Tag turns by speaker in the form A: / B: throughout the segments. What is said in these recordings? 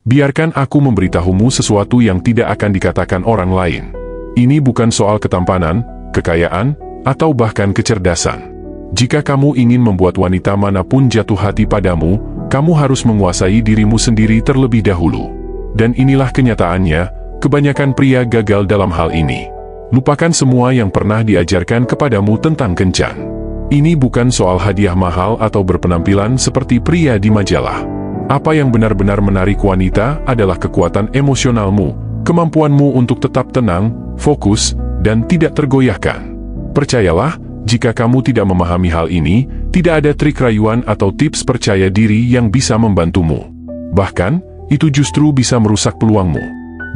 A: Biarkan aku memberitahumu sesuatu yang tidak akan dikatakan orang lain. Ini bukan soal ketampanan, kekayaan, atau bahkan kecerdasan. Jika kamu ingin membuat wanita manapun jatuh hati padamu, kamu harus menguasai dirimu sendiri terlebih dahulu. Dan inilah kenyataannya, kebanyakan pria gagal dalam hal ini. Lupakan semua yang pernah diajarkan kepadamu tentang kencan. Ini bukan soal hadiah mahal atau berpenampilan seperti pria di majalah. Apa yang benar-benar menarik wanita adalah kekuatan emosionalmu, kemampuanmu untuk tetap tenang, fokus, dan tidak tergoyahkan. Percayalah, jika kamu tidak memahami hal ini, tidak ada trik rayuan atau tips percaya diri yang bisa membantumu. Bahkan, itu justru bisa merusak peluangmu.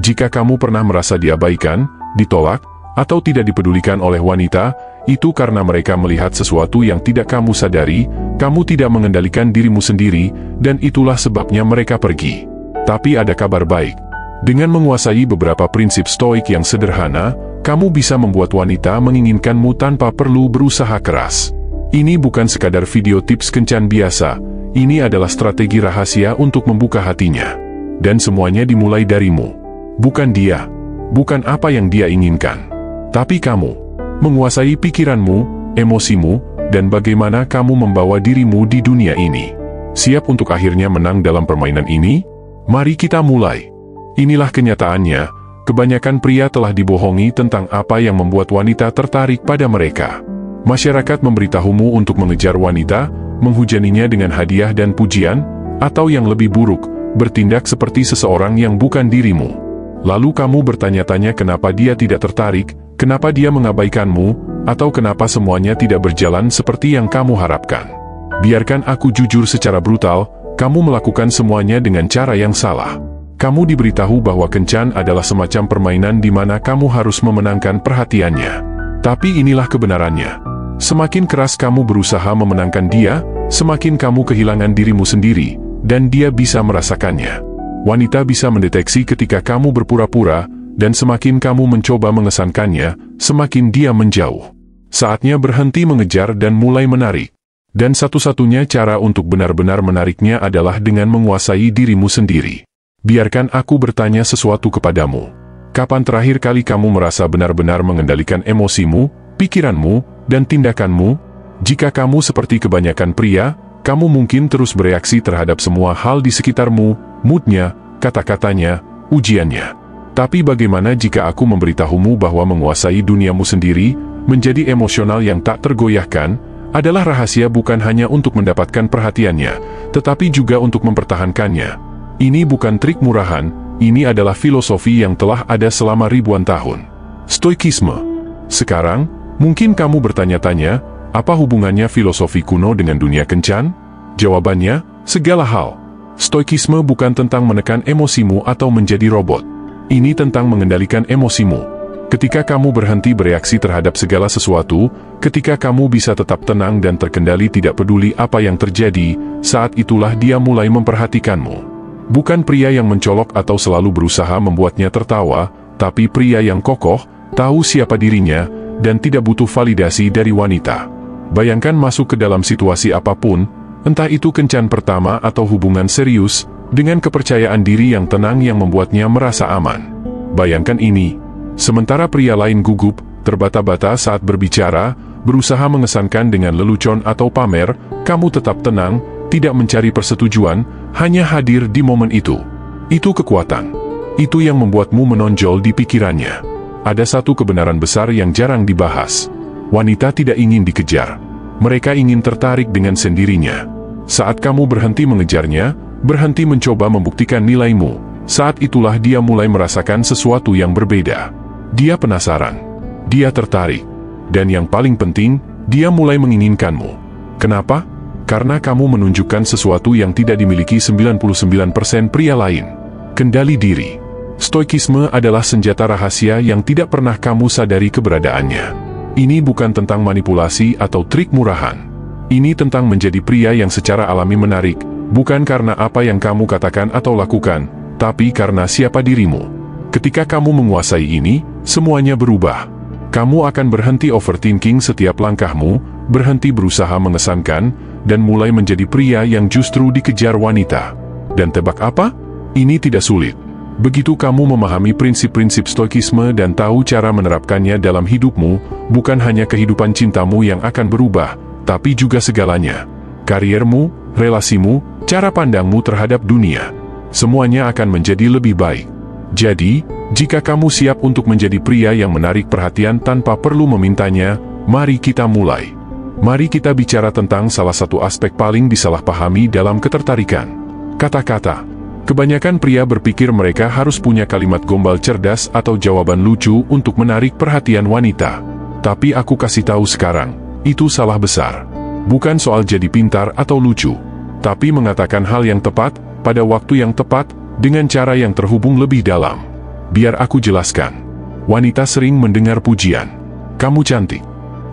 A: Jika kamu pernah merasa diabaikan, ditolak, atau tidak dipedulikan oleh wanita, itu karena mereka melihat sesuatu yang tidak kamu sadari, kamu tidak mengendalikan dirimu sendiri, dan itulah sebabnya mereka pergi. Tapi ada kabar baik. Dengan menguasai beberapa prinsip stoik yang sederhana, kamu bisa membuat wanita menginginkanmu tanpa perlu berusaha keras. Ini bukan sekadar video tips kencan biasa, ini adalah strategi rahasia untuk membuka hatinya. Dan semuanya dimulai darimu. Bukan dia. Bukan apa yang dia inginkan. Tapi kamu. Menguasai pikiranmu, emosimu, dan bagaimana kamu membawa dirimu di dunia ini. Siap untuk akhirnya menang dalam permainan ini? Mari kita mulai. Inilah kenyataannya, kebanyakan pria telah dibohongi tentang apa yang membuat wanita tertarik pada mereka. Masyarakat memberitahumu untuk mengejar wanita, menghujaninya dengan hadiah dan pujian, atau yang lebih buruk, bertindak seperti seseorang yang bukan dirimu. Lalu kamu bertanya-tanya kenapa dia tidak tertarik, kenapa dia mengabaikanmu, atau kenapa semuanya tidak berjalan seperti yang kamu harapkan. Biarkan aku jujur secara brutal, kamu melakukan semuanya dengan cara yang salah. Kamu diberitahu bahwa kencan adalah semacam permainan di mana kamu harus memenangkan perhatiannya. Tapi inilah kebenarannya. Semakin keras kamu berusaha memenangkan dia, semakin kamu kehilangan dirimu sendiri, dan dia bisa merasakannya. Wanita bisa mendeteksi ketika kamu berpura-pura, dan semakin kamu mencoba mengesankannya, semakin dia menjauh. Saatnya berhenti mengejar dan mulai menarik. Dan satu-satunya cara untuk benar-benar menariknya adalah dengan menguasai dirimu sendiri. Biarkan aku bertanya sesuatu kepadamu. Kapan terakhir kali kamu merasa benar-benar mengendalikan emosimu, pikiranmu, dan tindakanmu? Jika kamu seperti kebanyakan pria, kamu mungkin terus bereaksi terhadap semua hal di sekitarmu, moodnya, kata-katanya, ujiannya. Tapi bagaimana jika aku memberitahumu bahwa menguasai duniamu sendiri, menjadi emosional yang tak tergoyahkan, adalah rahasia bukan hanya untuk mendapatkan perhatiannya, tetapi juga untuk mempertahankannya. Ini bukan trik murahan, ini adalah filosofi yang telah ada selama ribuan tahun. Stoikisme. Sekarang, mungkin kamu bertanya-tanya, apa hubungannya filosofi kuno dengan dunia kencan? Jawabannya, segala hal. Stoikisme bukan tentang menekan emosimu atau menjadi robot. Ini tentang mengendalikan emosimu. Ketika kamu berhenti bereaksi terhadap segala sesuatu, ketika kamu bisa tetap tenang dan terkendali tidak peduli apa yang terjadi, saat itulah dia mulai memperhatikanmu. Bukan pria yang mencolok atau selalu berusaha membuatnya tertawa, tapi pria yang kokoh, tahu siapa dirinya, dan tidak butuh validasi dari wanita. Bayangkan masuk ke dalam situasi apapun, entah itu kencan pertama atau hubungan serius, dengan kepercayaan diri yang tenang yang membuatnya merasa aman. Bayangkan ini. Sementara pria lain gugup, terbata-bata saat berbicara, berusaha mengesankan dengan lelucon atau pamer, kamu tetap tenang, tidak mencari persetujuan, hanya hadir di momen itu. Itu kekuatan. Itu yang membuatmu menonjol di pikirannya. Ada satu kebenaran besar yang jarang dibahas. Wanita tidak ingin dikejar. Mereka ingin tertarik dengan sendirinya. Saat kamu berhenti mengejarnya, berhenti mencoba membuktikan nilaimu, saat itulah dia mulai merasakan sesuatu yang berbeda. Dia penasaran. Dia tertarik. Dan yang paling penting, dia mulai menginginkanmu. Kenapa? Karena kamu menunjukkan sesuatu yang tidak dimiliki 99% pria lain. Kendali diri. Stoikisme adalah senjata rahasia yang tidak pernah kamu sadari keberadaannya. Ini bukan tentang manipulasi atau trik murahan. Ini tentang menjadi pria yang secara alami menarik, bukan karena apa yang kamu katakan atau lakukan, tapi karena siapa dirimu. Ketika kamu menguasai ini, semuanya berubah. Kamu akan berhenti overthinking setiap langkahmu, berhenti berusaha mengesankan, dan mulai menjadi pria yang justru dikejar wanita. Dan tebak apa? Ini tidak sulit. Begitu kamu memahami prinsip-prinsip stoikisme dan tahu cara menerapkannya dalam hidupmu, bukan hanya kehidupan cintamu yang akan berubah, tapi juga segalanya. Kariermu, relasimu, cara pandangmu terhadap dunia. Semuanya akan menjadi lebih baik. Jadi, jika kamu siap untuk menjadi pria yang menarik perhatian tanpa perlu memintanya, mari kita mulai. Mari kita bicara tentang salah satu aspek paling disalahpahami dalam ketertarikan. Kata-kata. Kebanyakan pria berpikir mereka harus punya kalimat gombal cerdas atau jawaban lucu untuk menarik perhatian wanita. Tapi aku kasih tahu sekarang, itu salah besar. Bukan soal jadi pintar atau lucu, tapi mengatakan hal yang tepat, pada waktu yang tepat, dengan cara yang terhubung lebih dalam. Biar aku jelaskan. Wanita sering mendengar pujian. Kamu cantik.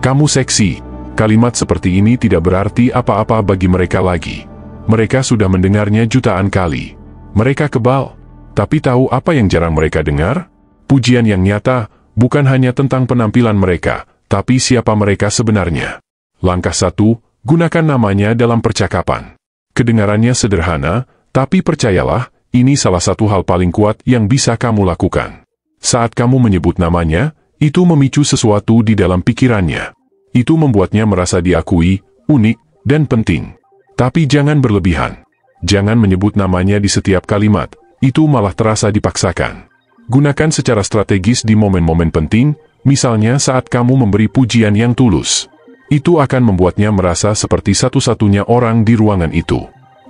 A: Kamu seksi. Kalimat seperti ini tidak berarti apa-apa bagi mereka lagi. Mereka sudah mendengarnya jutaan kali. Mereka kebal. Tapi tahu apa yang jarang mereka dengar? Pujian yang nyata, bukan hanya tentang penampilan mereka, tapi siapa mereka sebenarnya. Langkah 1, gunakan namanya dalam percakapan. Kedengarannya sederhana, tapi percayalah, ini salah satu hal paling kuat yang bisa kamu lakukan. Saat kamu menyebut namanya, itu memicu sesuatu di dalam pikirannya. Itu membuatnya merasa diakui, unik, dan penting. Tapi jangan berlebihan. Jangan menyebut namanya di setiap kalimat, itu malah terasa dipaksakan. Gunakan secara strategis di momen-momen penting, misalnya saat kamu memberi pujian yang tulus. Itu akan membuatnya merasa seperti satu-satunya orang di ruangan itu.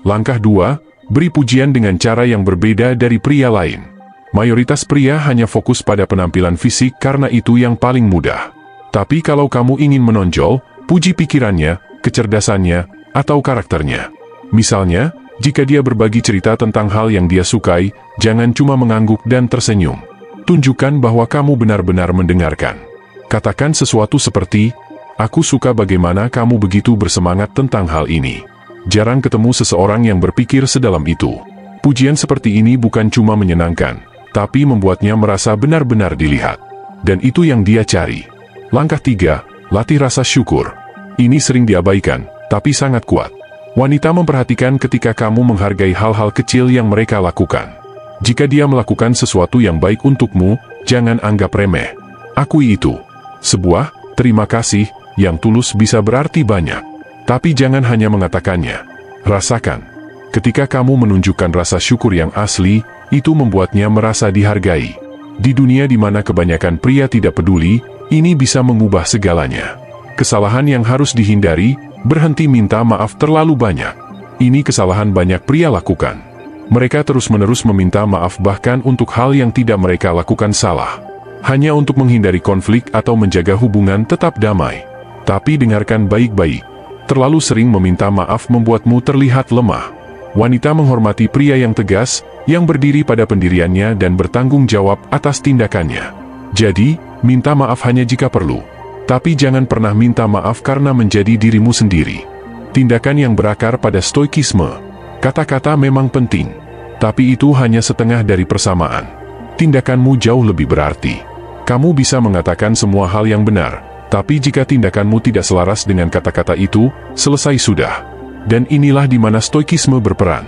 A: Langkah 2, beri pujian dengan cara yang berbeda dari pria lain. Mayoritas pria hanya fokus pada penampilan fisik karena itu yang paling mudah. Tapi kalau kamu ingin menonjol, puji pikirannya, kecerdasannya, atau karakternya. Misalnya, jika dia berbagi cerita tentang hal yang dia sukai, jangan cuma mengangguk dan tersenyum. Tunjukkan bahwa kamu benar-benar mendengarkan. Katakan sesuatu seperti, "Aku suka bagaimana kamu begitu bersemangat tentang hal ini." Jarang ketemu seseorang yang berpikir sedalam itu. Pujian seperti ini bukan cuma menyenangkan, tapi membuatnya merasa benar-benar dilihat. Dan itu yang dia cari. Langkah 3, latih rasa syukur. Ini sering diabaikan, tapi sangat kuat. Wanita memperhatikan ketika kamu menghargai hal-hal kecil yang mereka lakukan. Jika dia melakukan sesuatu yang baik untukmu, jangan anggap remeh. Akui itu. Sebuah terima kasih yang tulus bisa berarti banyak. Tapi jangan hanya mengatakannya. Rasakan. Ketika kamu menunjukkan rasa syukur yang asli, itu membuatnya merasa dihargai. Di dunia di mana kebanyakan pria tidak peduli, ini bisa mengubah segalanya. Kesalahan yang harus dihindari, berhenti minta maaf terlalu banyak. Ini kesalahan banyak pria lakukan. Mereka terus-menerus meminta maaf bahkan untuk hal yang tidak mereka lakukan salah. Hanya untuk menghindari konflik atau menjaga hubungan tetap damai. Tapi dengarkan baik-baik. Terlalu sering meminta maaf membuatmu terlihat lemah. Wanita menghormati pria yang tegas, yang berdiri pada pendiriannya dan bertanggung jawab atas tindakannya. Jadi, minta maaf hanya jika perlu. Tapi jangan pernah minta maaf karena menjadi dirimu sendiri. Tindakan yang berakar pada stoikisme. Kata-kata memang penting, tapi itu hanya setengah dari persamaan. Tindakanmu jauh lebih berarti. Kamu bisa mengatakan semua hal yang benar, tapi jika tindakanmu tidak selaras dengan kata-kata itu, selesai sudah. Dan inilah di mana stoikisme berperan.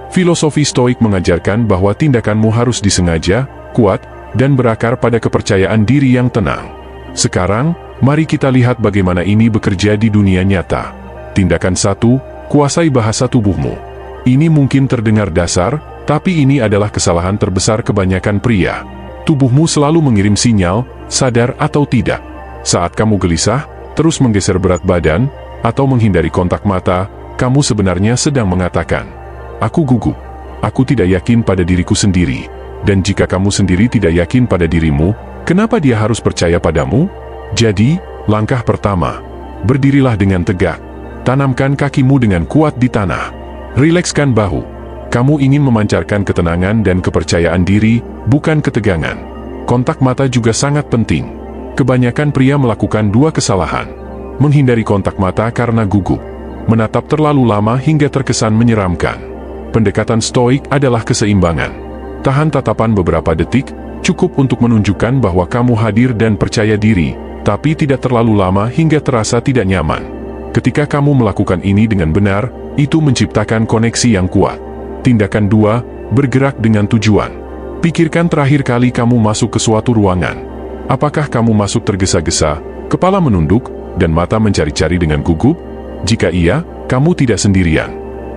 A: Filosofi stoik mengajarkan bahwa tindakanmu harus disengaja, kuat, dan berakar pada kepercayaan diri yang tenang. Sekarang, mari kita lihat bagaimana ini bekerja di dunia nyata. Tindakan 1, kuasai bahasa tubuhmu. Ini mungkin terdengar dasar, tapi ini adalah kesalahan terbesar kebanyakan pria. Tubuhmu selalu mengirim sinyal, sadar atau tidak. Saat kamu gelisah, terus menggeser berat badan, atau menghindari kontak mata, kamu sebenarnya sedang mengatakan, "Aku gugup. Aku tidak yakin pada diriku sendiri." Dan jika kamu sendiri tidak yakin pada dirimu, kenapa dia harus percaya padamu? Jadi, langkah pertama, berdirilah dengan tegak. Tanamkan kakimu dengan kuat di tanah. Rilekskan bahu. Kamu ingin memancarkan ketenangan dan kepercayaan diri, bukan ketegangan. Kontak mata juga sangat penting. Kebanyakan pria melakukan dua kesalahan. Menghindari kontak mata karena gugup. Menatap terlalu lama hingga terkesan menyeramkan. Pendekatan stoik adalah keseimbangan. Tahan tatapan beberapa detik, cukup untuk menunjukkan bahwa kamu hadir dan percaya diri, tapi tidak terlalu lama hingga terasa tidak nyaman. Ketika kamu melakukan ini dengan benar, itu menciptakan koneksi yang kuat. Tindakan 2, Bergerak dengan tujuan. Pikirkan terakhir kali kamu masuk ke suatu ruangan. Apakah kamu masuk tergesa-gesa, kepala menunduk, dan mata mencari-cari dengan gugup? Jika iya, kamu tidak sendirian.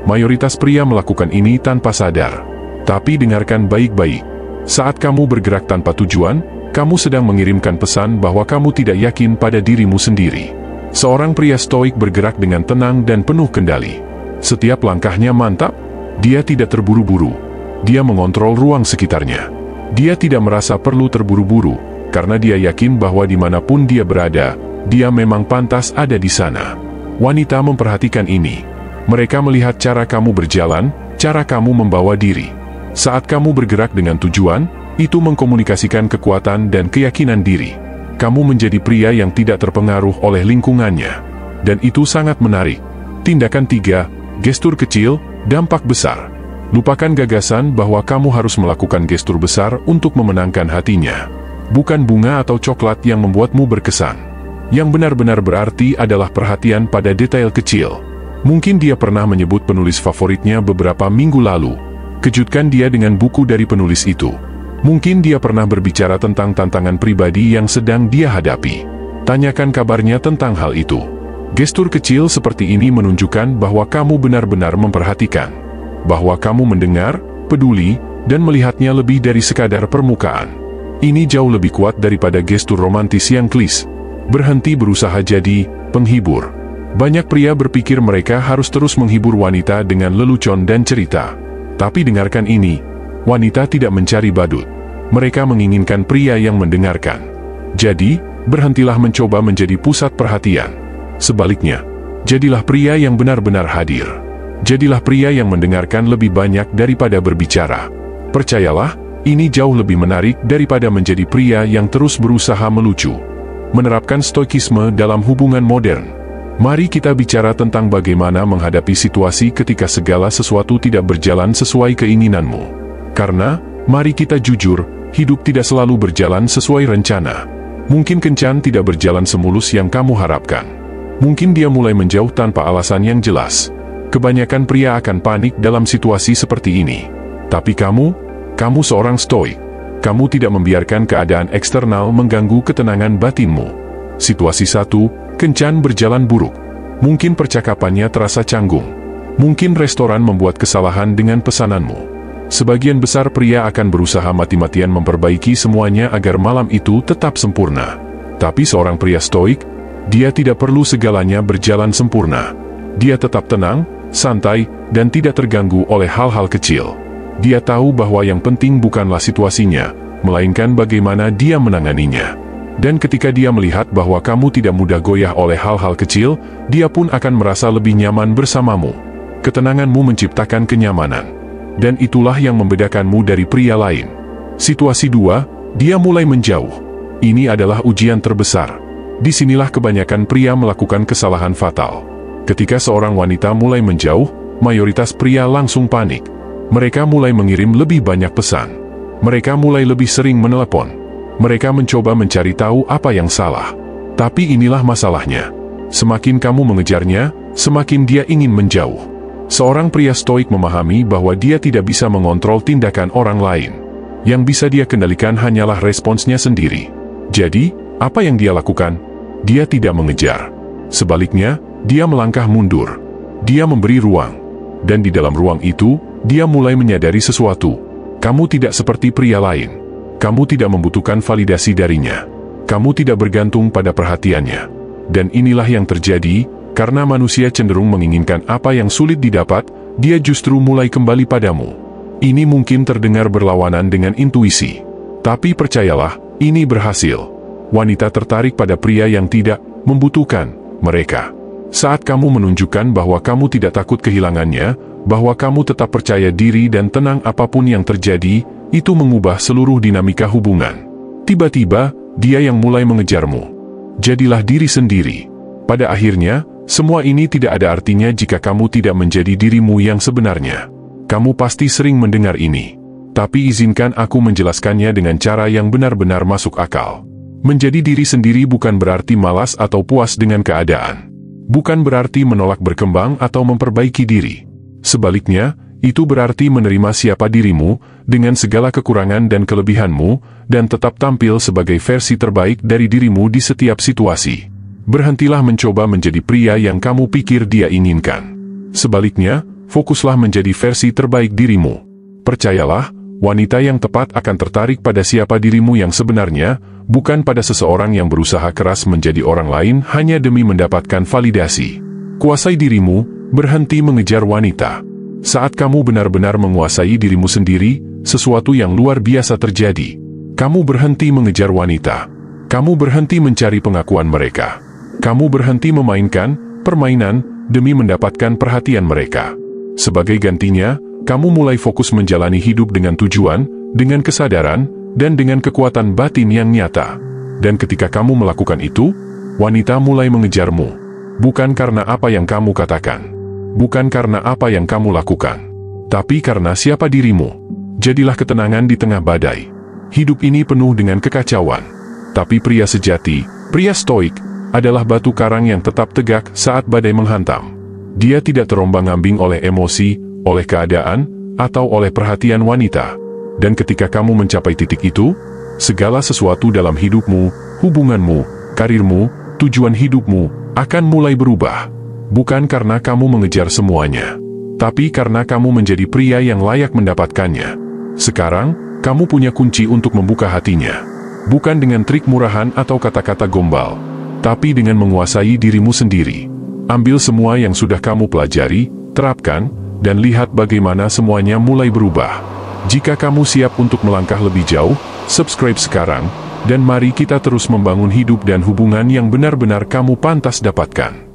A: Mayoritas pria melakukan ini tanpa sadar. Tapi dengarkan baik-baik. Saat kamu bergerak tanpa tujuan, kamu sedang mengirimkan pesan bahwa kamu tidak yakin pada dirimu sendiri. Seorang pria stoik bergerak dengan tenang dan penuh kendali. Setiap langkahnya mantap. Dia tidak terburu-buru. Dia mengontrol ruang sekitarnya. Dia tidak merasa perlu terburu-buru, karena dia yakin bahwa dimanapun dia berada, dia memang pantas ada di sana. Wanita memperhatikan ini. Mereka melihat cara kamu berjalan, cara kamu membawa diri. Saat kamu bergerak dengan tujuan, itu mengkomunikasikan kekuatan dan keyakinan diri. Kamu menjadi pria yang tidak terpengaruh oleh lingkungannya. Dan itu sangat menarik. Tindakan 3, gestur kecil, dampak besar. Lupakan gagasan bahwa kamu harus melakukan gestur besar untuk memenangkan hatinya. Bukan bunga atau coklat yang membuatmu berkesan. Yang benar-benar berarti adalah perhatian pada detail kecil. Mungkin dia pernah menyebut penulis favoritnya beberapa minggu lalu. Kejutkan dia dengan buku dari penulis itu. Mungkin dia pernah berbicara tentang tantangan pribadi yang sedang dia hadapi. Tanyakan kabarnya tentang hal itu. Gestur kecil seperti ini menunjukkan bahwa kamu benar-benar memperhatikan. Bahwa kamu mendengar, peduli, dan melihatnya lebih dari sekadar permukaan. Ini jauh lebih kuat daripada gestur romantis yang klise. Berhenti berusaha jadi penghibur. Banyak pria berpikir mereka harus terus menghibur wanita dengan lelucon dan cerita. Tapi dengarkan ini, wanita tidak mencari badut. Mereka menginginkan pria yang mendengarkan. Jadi, berhentilah mencoba menjadi pusat perhatian. Sebaliknya, jadilah pria yang benar-benar hadir. Jadilah pria yang mendengarkan lebih banyak daripada berbicara. Percayalah, ini jauh lebih menarik daripada menjadi pria yang terus berusaha melucu. Menerapkan stoikisme dalam hubungan modern. Mari kita bicara tentang bagaimana menghadapi situasi ketika segala sesuatu tidak berjalan sesuai keinginanmu. Karena, mari kita jujur, hidup tidak selalu berjalan sesuai rencana. Mungkin kencan tidak berjalan semulus yang kamu harapkan. Mungkin dia mulai menjauh tanpa alasan yang jelas. Kebanyakan pria akan panik dalam situasi seperti ini. Tapi kamu seorang stoik. Kamu tidak membiarkan keadaan eksternal mengganggu ketenangan batinmu. Situasi 1, kencan berjalan buruk. Mungkin percakapannya terasa canggung. Mungkin restoran membuat kesalahan dengan pesananmu. Sebagian besar pria akan berusaha mati-matian memperbaiki semuanya agar malam itu tetap sempurna. Tapi seorang pria stoik, dia tidak perlu segalanya berjalan sempurna. Dia tetap tenang, santai, dan tidak terganggu oleh hal-hal kecil. Dia tahu bahwa yang penting bukanlah situasinya, melainkan bagaimana dia menanganinya. Dan ketika dia melihat bahwa kamu tidak mudah goyah oleh hal-hal kecil, dia pun akan merasa lebih nyaman bersamamu. Ketenanganmu menciptakan kenyamanan. Dan itulah yang membedakanmu dari pria lain. Situasi 2, dia mulai menjauh. Ini adalah ujian terbesar. Disinilah kebanyakan pria melakukan kesalahan fatal. Ketika seorang wanita mulai menjauh, mayoritas pria langsung panik. Mereka mulai mengirim lebih banyak pesan. Mereka mulai lebih sering menelepon. Mereka mencoba mencari tahu apa yang salah. Tapi inilah masalahnya. Semakin kamu mengejarnya, semakin dia ingin menjauh. Seorang pria stoik memahami bahwa dia tidak bisa mengontrol tindakan orang lain. Yang bisa dia kendalikan hanyalah responsnya sendiri. Jadi, apa yang dia lakukan? Dia tidak mengejar. Sebaliknya, dia melangkah mundur. Dia memberi ruang. Dan di dalam ruang itu, dia mulai menyadari sesuatu. Kamu tidak seperti pria lain. Kamu tidak membutuhkan validasi darinya. Kamu tidak bergantung pada perhatiannya. Dan inilah yang terjadi, karena manusia cenderung menginginkan apa yang sulit didapat, dia justru mulai kembali padamu. Ini mungkin terdengar berlawanan dengan intuisi. Tapi percayalah, ini berhasil. Wanita tertarik pada pria yang tidak membutuhkan mereka. Saat kamu menunjukkan bahwa kamu tidak takut kehilangannya, bahwa kamu tetap percaya diri dan tenang apapun yang terjadi, itu mengubah seluruh dinamika hubungan. Tiba-tiba, dia yang mulai mengejarmu. Jadilah diri sendiri. Pada akhirnya, semua ini tidak ada artinya jika kamu tidak menjadi dirimu yang sebenarnya. Kamu pasti sering mendengar ini. Tapi izinkan aku menjelaskannya dengan cara yang benar-benar masuk akal. Menjadi diri sendiri bukan berarti malas atau puas dengan keadaan. Bukan berarti menolak berkembang atau memperbaiki diri. Sebaliknya, itu berarti menerima siapa dirimu, dengan segala kekurangan dan kelebihanmu, dan tetap tampil sebagai versi terbaik dari dirimu di setiap situasi. Berhentilah mencoba menjadi pria yang kamu pikir dia inginkan. Sebaliknya, fokuslah menjadi versi terbaik dirimu. Percayalah, wanita yang tepat akan tertarik pada siapa dirimu yang sebenarnya, bukan pada seseorang yang berusaha keras menjadi orang lain hanya demi mendapatkan validasi. Kuasai dirimu, berhenti mengejar wanita. Saat kamu benar-benar menguasai dirimu sendiri, sesuatu yang luar biasa terjadi. Kamu berhenti mengejar wanita. Kamu berhenti mencari pengakuan mereka. Kamu berhenti memainkan permainan demi mendapatkan perhatian mereka. Sebagai gantinya, kamu mulai fokus menjalani hidup dengan tujuan, dengan kesadaran, dan dengan kekuatan batin yang nyata. Dan ketika kamu melakukan itu, wanita mulai mengejarmu. Bukan karena apa yang kamu katakan. Bukan karena apa yang kamu lakukan. Tapi karena siapa dirimu. Jadilah ketenangan di tengah badai. Hidup ini penuh dengan kekacauan. Tapi pria sejati, pria stoik, adalah batu karang yang tetap tegak saat badai menghantam. Dia tidak terombang-ambing oleh emosi, oleh keadaan, atau oleh perhatian wanita. Dan ketika kamu mencapai titik itu, segala sesuatu dalam hidupmu, hubunganmu, karirmu, tujuan hidupmu, akan mulai berubah. Bukan karena kamu mengejar semuanya, tapi karena kamu menjadi pria yang layak mendapatkannya. Sekarang, kamu punya kunci untuk membuka hatinya. Bukan dengan trik murahan atau kata-kata gombal, tapi dengan menguasai dirimu sendiri. Ambil semua yang sudah kamu pelajari, terapkan, dan lihat bagaimana semuanya mulai berubah. Jika kamu siap untuk melangkah lebih jauh, subscribe sekarang, dan mari kita terus membangun hidup dan hubungan yang benar-benar kamu pantas dapatkan.